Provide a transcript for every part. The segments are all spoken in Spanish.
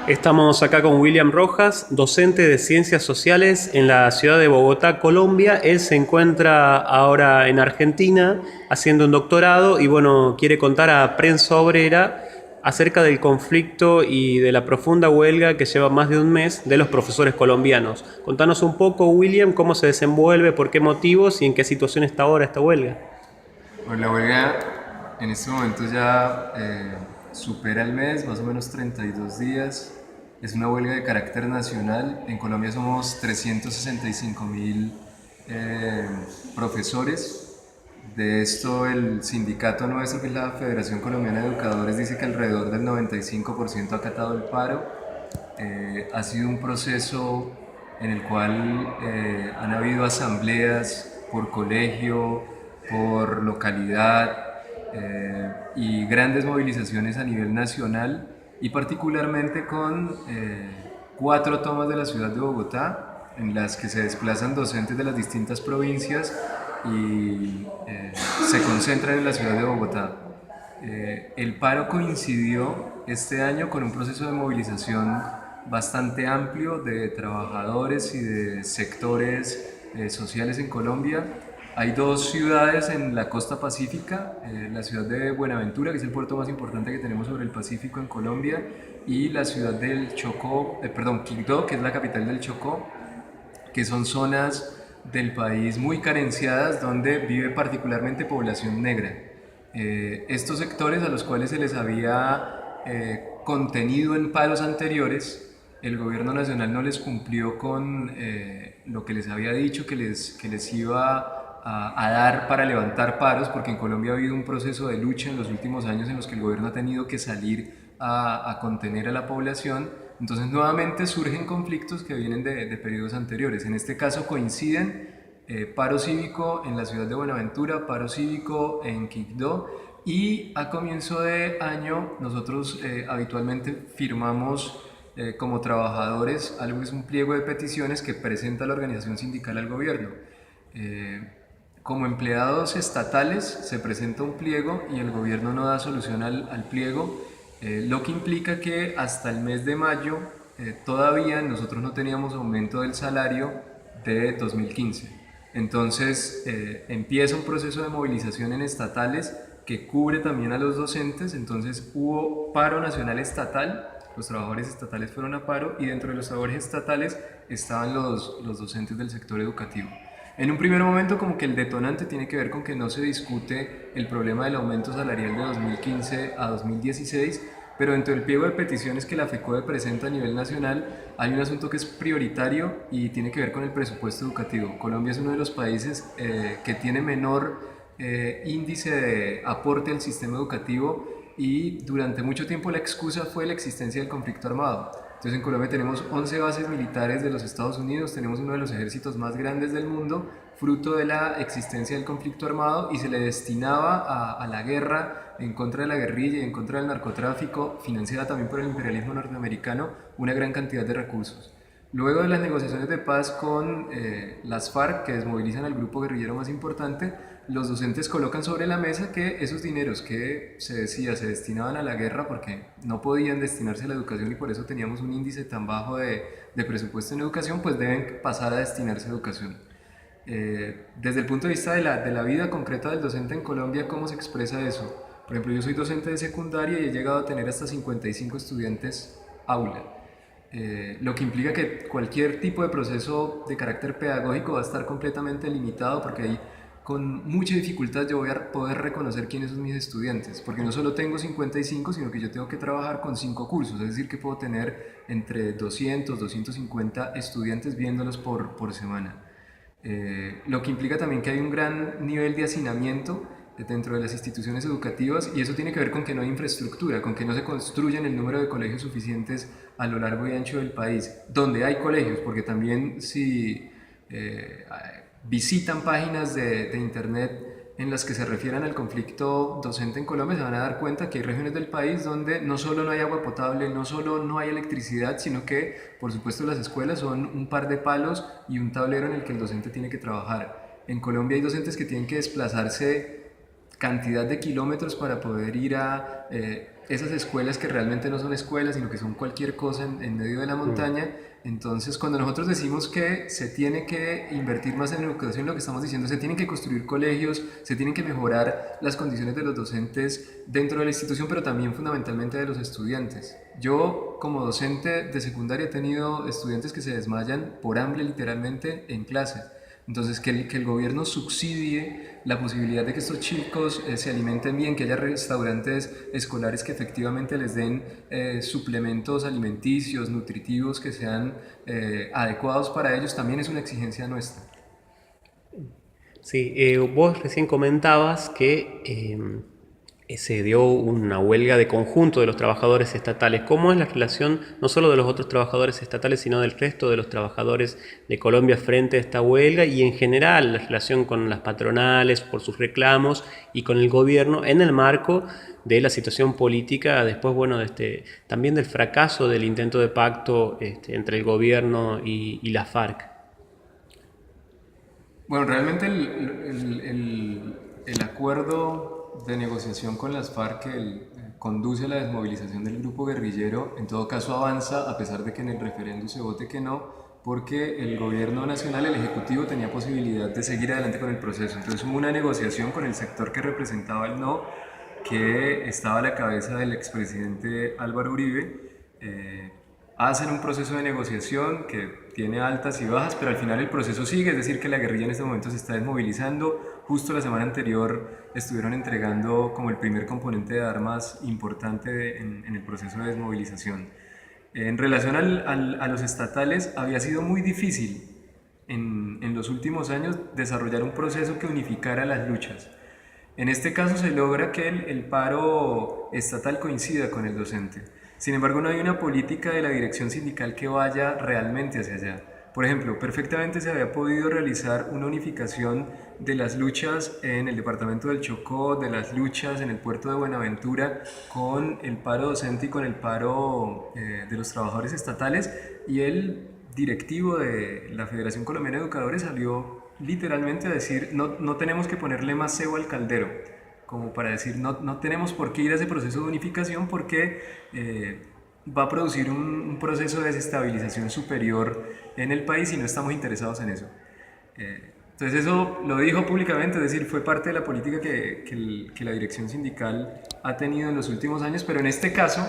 Estamos acá con William Rojas, docente de Ciencias Sociales en la ciudad de Bogotá, Colombia. Él se encuentra ahora en Argentina haciendo un doctorado y bueno, quiere contar a Prensa Obrera acerca del conflicto y de la profunda huelga que lleva más de un mes de los profesores colombianos. Contanos un poco, William, cómo se desenvuelve, por qué motivos y en qué situación está ahora esta huelga. Bueno, la huelga en este momento ya supera el mes, más o menos 32 días. Es una huelga de carácter nacional. En Colombia somos 365.000 profesores. De esto el sindicato nuestro, que es la Federación Colombiana de Educadores, dice que alrededor del 95% ha acatado el paro. Ha sido un proceso en el cual han habido asambleas por colegio, por localidad y grandes movilizaciones a nivel nacional y particularmente con 4 tomas de la ciudad de Bogotá en las que se desplazan docentes de las distintas provincias y se concentran en la ciudad de Bogotá. El paro coincidió este año con un proceso de movilización bastante amplio de trabajadores y de sectores sociales en Colombia. Hay dos ciudades en la costa pacífica, la ciudad de Buenaventura, que es el puerto más importante que tenemos sobre el Pacífico en Colombia, y la ciudad del Chocó, perdón, Quibdó, que es la capital del Chocó, que son zonas del país muy carenciadas donde vive particularmente población negra. Estos sectores a los cuales se les había contenido en paros anteriores, el gobierno nacional no les cumplió con lo que les había dicho que les iba a dar para levantar paros, porque en Colombia ha habido un proceso de lucha en los últimos años en los que el gobierno ha tenido que salir a contener a la población. Entonces nuevamente surgen conflictos que vienen de periodos anteriores. En este caso coinciden paro cívico en la ciudad de Buenaventura, paro cívico en Quibdó, y a comienzo de año nosotros habitualmente firmamos como trabajadores algo que es un pliego de peticiones que presenta la organización sindical al gobierno. Eh, Como empleados estatales se presenta un pliego y el gobierno no da solución al pliego, lo que implica que hasta el mes de mayo todavía nosotros no teníamos aumento del salario de 2015. Entonces empieza un proceso de movilización en estatales que cubre también a los docentes. Entonces hubo paro nacional estatal, los trabajadores estatales fueron a paro y dentro de los trabajadores estatales estaban los docentes del sector educativo. En un primer momento como que el detonante tiene que ver con que no se discute el problema del aumento salarial de 2015 a 2016, pero dentro del pliego de peticiones que la FECODE presenta a nivel nacional hay un asunto que es prioritario y tiene que ver con el presupuesto educativo. Colombia es uno de los países que tiene menor índice de aporte al sistema educativo y durante mucho tiempo la excusa fue la existencia del conflicto armado. Entonces en Colombia tenemos 11 bases militares de los Estados Unidos, tenemos uno de los ejércitos más grandes del mundo, fruto de la existencia del conflicto armado, y se le destinaba a la guerra en contra de la guerrilla y en contra del narcotráfico, financiada también por el imperialismo norteamericano, una gran cantidad de recursos. Luego de las negociaciones de paz con las FARC, que desmovilizan al grupo guerrillero más importante, los docentes colocan sobre la mesa que esos dineros que se decía se destinaban a la guerra porque no podían destinarse a la educación y por eso teníamos un índice tan bajo de presupuesto en educación, pues deben pasar a destinarse a educación. Desde el punto de vista de la vida concreta del docente en Colombia, ¿cómo se expresa eso? Por ejemplo, yo soy docente de secundaria y he llegado a tener hasta 55 estudiantes aula. Lo que implica que cualquier tipo de proceso de carácter pedagógico va a estar completamente limitado porque ahí con mucha dificultad yo voy a poder reconocer quiénes son mis estudiantes, porque no solo tengo 55, sino que yo tengo que trabajar con 5 cursos, es decir, que puedo tener entre 200, 250 estudiantes viéndolos por semana. Lo que implica también que hay un gran nivel de hacinamiento dentro de las instituciones educativas y eso tiene que ver con que no hay infraestructura, con que no se construyen el número de colegios suficientes a lo largo y ancho del país, donde hay colegios, porque también si visitan páginas de internet en las que se refieran al conflicto docente en Colombia, se van a dar cuenta que hay regiones del país donde no solo no hay agua potable, no solo no hay electricidad, sino que, por supuesto, las escuelas son un par de palos y un tablero en el que el docente tiene que trabajar. En Colombia hay docentes que tienen que desplazarse cantidad de kilómetros para poder ir a esas escuelas que realmente no son escuelas, sino que son cualquier cosa en medio de la montaña. Entonces, cuando nosotros decimos que se tiene que invertir más en educación, lo que estamos diciendo, se tienen que construir colegios, se tienen que mejorar las condiciones de los docentes dentro de la institución, pero también fundamentalmente de los estudiantes. Yo, como docente de secundaria, he tenido estudiantes que se desmayan por hambre literalmente en clase. Entonces, que el gobierno subsidie la posibilidad de que estos chicos se alimenten bien, que haya restaurantes escolares que efectivamente les den suplementos alimenticios, nutritivos, que sean adecuados para ellos, también es una exigencia nuestra. Sí, vos recién comentabas que se dio una huelga de conjunto de los trabajadores estatales. ¿Cómo es la relación no solo de los otros trabajadores estatales, sino del resto de los trabajadores de Colombia frente a esta huelga y en general la relación con las patronales por sus reclamos y con el gobierno en el marco de la situación política después, bueno, también del fracaso del intento de pacto entre el gobierno y la FARC? Bueno, realmente el acuerdo de negociación con las FARC que conduce a la desmovilización del grupo guerrillero, en todo caso avanza, a pesar de que en el referéndum se vote que no, porque el gobierno nacional, el ejecutivo, tenía posibilidad de seguir adelante con el proceso. Entonces hubo una negociación con el sector que representaba el no, que estaba a la cabeza del expresidente Álvaro Uribe. Hacen un proceso de negociación que tiene altas y bajas, pero al final el proceso sigue, es decir, que la guerrilla en este momento se está desmovilizando. Justo la semana anterior estuvieron entregando como el primer componente de armas importante en el proceso de desmovilización. En relación a los estatales, había sido muy difícil en los últimos años desarrollar un proceso que unificara las luchas. En este caso se logra que el paro estatal coincida con el docente. Sin embargo, no hay una política de la dirección sindical que vaya realmente hacia allá. Por ejemplo, perfectamente se había podido realizar una unificación de las luchas en el departamento del Chocó, de las luchas en el puerto de Buenaventura, con el paro docente y con el paro de los trabajadores estatales, y el directivo de la Federación Colombiana de Educadores salió literalmente a decir: no tenemos que ponerle más cebo al caldero, como para decir, no tenemos por qué ir a ese proceso de unificación porque va a producir un proceso de desestabilización superior en el país y no estamos interesados en eso. Entonces eso lo dijo públicamente, es decir, fue parte de la política que la dirección sindical ha tenido en los últimos años, pero en este caso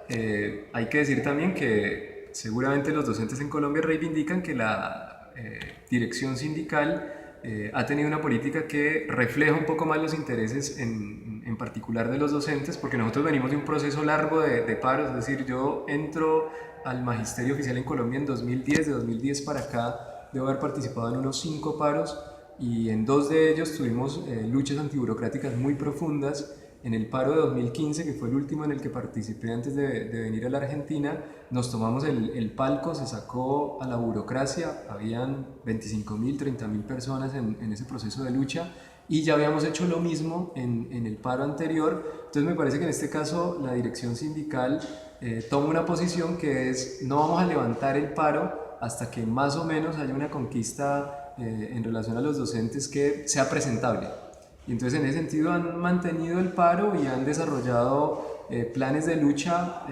hay que decir también que seguramente los docentes en Colombia reivindican que la dirección sindical ha tenido una política que refleja un poco más los intereses en particular de los docentes, porque nosotros venimos de un proceso largo de paros, es decir, yo entro al magisterio oficial en Colombia en 2010, de 2010 para acá debo haber participado en unos 5 paros y en 2 de ellos tuvimos luchas antiburocráticas muy profundas. En el paro de 2015, que fue el último en el que participé antes de venir a la Argentina, nos tomamos el palco, se sacó a la burocracia, habían 25.000, 30.000 personas en ese proceso de lucha y ya habíamos hecho lo mismo en el paro anterior. Entonces me parece que en este caso la dirección sindical toma una posición que es: no vamos a levantar el paro hasta que más o menos haya una conquista en relación a los docentes que sea presentable. Y entonces en ese sentido han mantenido el paro y han desarrollado planes de lucha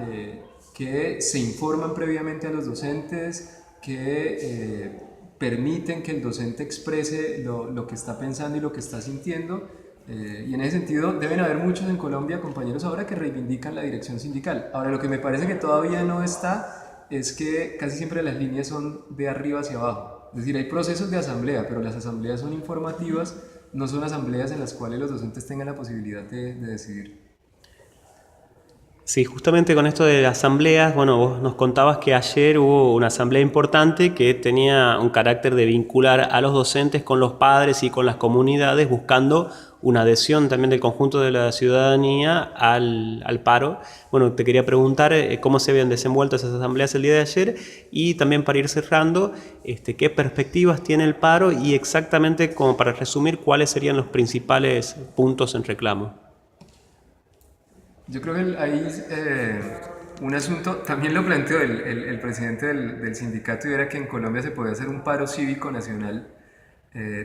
que se informan previamente a los docentes, que permiten que el docente exprese lo que está pensando y lo que está sintiendo. Y en ese sentido deben haber muchos en Colombia, compañeros ahora, que reivindican la dirección sindical. Ahora, lo que me parece que todavía no está es que casi siempre las líneas son de arriba hacia abajo. Es decir, hay procesos de asamblea, pero las asambleas son informativas, no son asambleas en las cuales los docentes tengan la posibilidad de decidir. Sí, justamente con esto de las asambleas, bueno, vos nos contabas que ayer hubo una asamblea importante que tenía un carácter de vincular a los docentes con los padres y con las comunidades, buscando una adhesión también del conjunto de la ciudadanía al paro. Bueno, te quería preguntar cómo se habían desenvuelto esas asambleas el día de ayer y también, para ir cerrando, qué perspectivas tiene el paro y exactamente, como para resumir, cuáles serían los principales puntos en reclamo. Yo creo que hay un asunto, también lo planteó el presidente del sindicato, y era que en Colombia se podía hacer un paro cívico nacional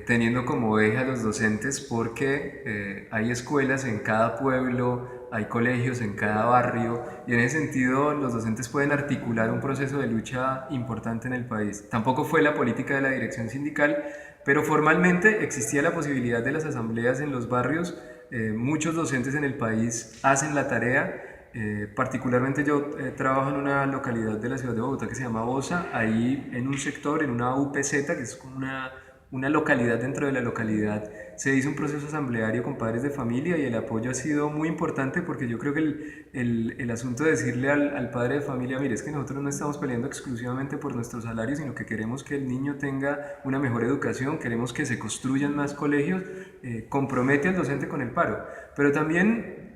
teniendo como eje a los docentes porque hay escuelas en cada pueblo, hay colegios en cada barrio y en ese sentido los docentes pueden articular un proceso de lucha importante en el país. Tampoco fue la política de la dirección sindical, pero formalmente existía la posibilidad de las asambleas en los barrios. Muchos docentes en el país hacen la tarea. Particularmente yo trabajo en una localidad de la ciudad de Bogotá que se llama Bosa, ahí en un sector, en una UPZ, que es como una localidad dentro de la localidad, se hizo un proceso asambleario con padres de familia y el apoyo ha sido muy importante porque yo creo que el asunto de decirle al padre de familia, mire, es que nosotros no estamos peleando exclusivamente por nuestro salario, sino que queremos que el niño tenga una mejor educación, queremos que se construyan más colegios, compromete al docente con el paro. Pero también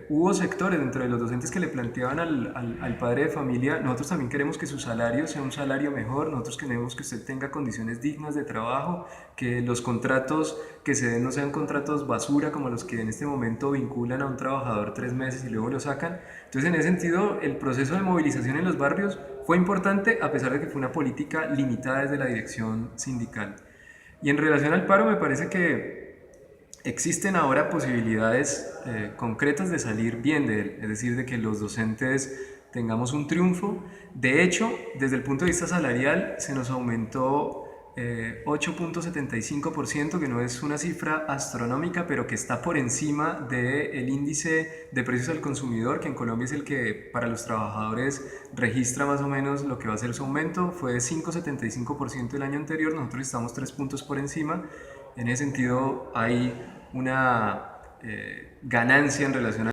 hubo sectores dentro de los docentes que le planteaban al padre de familia, nosotros también queremos que su salario sea un salario mejor, nosotros queremos que usted tenga condiciones dignas de trabajo, que los contratos que se den no sean contratos basura como los que en este momento vinculan a un trabajador 3 meses y luego lo sacan. Entonces, en ese sentido, el proceso de movilización en los barrios fue importante a pesar de que fue una política limitada desde la dirección sindical. Y en relación al paro, me parece que existen ahora posibilidades concretas de salir bien de él, es decir, de que los docentes tengamos un triunfo. De hecho, desde el punto de vista salarial, se nos aumentó 8,75%, que no es una cifra astronómica, pero que está por encima del índice de precios al consumidor, que en Colombia es el que para los trabajadores registra más o menos lo que va a ser su aumento. Fue de 5,75% el año anterior, nosotros estamos 3 puntos por encima. En ese sentido hay una ganancia en relación a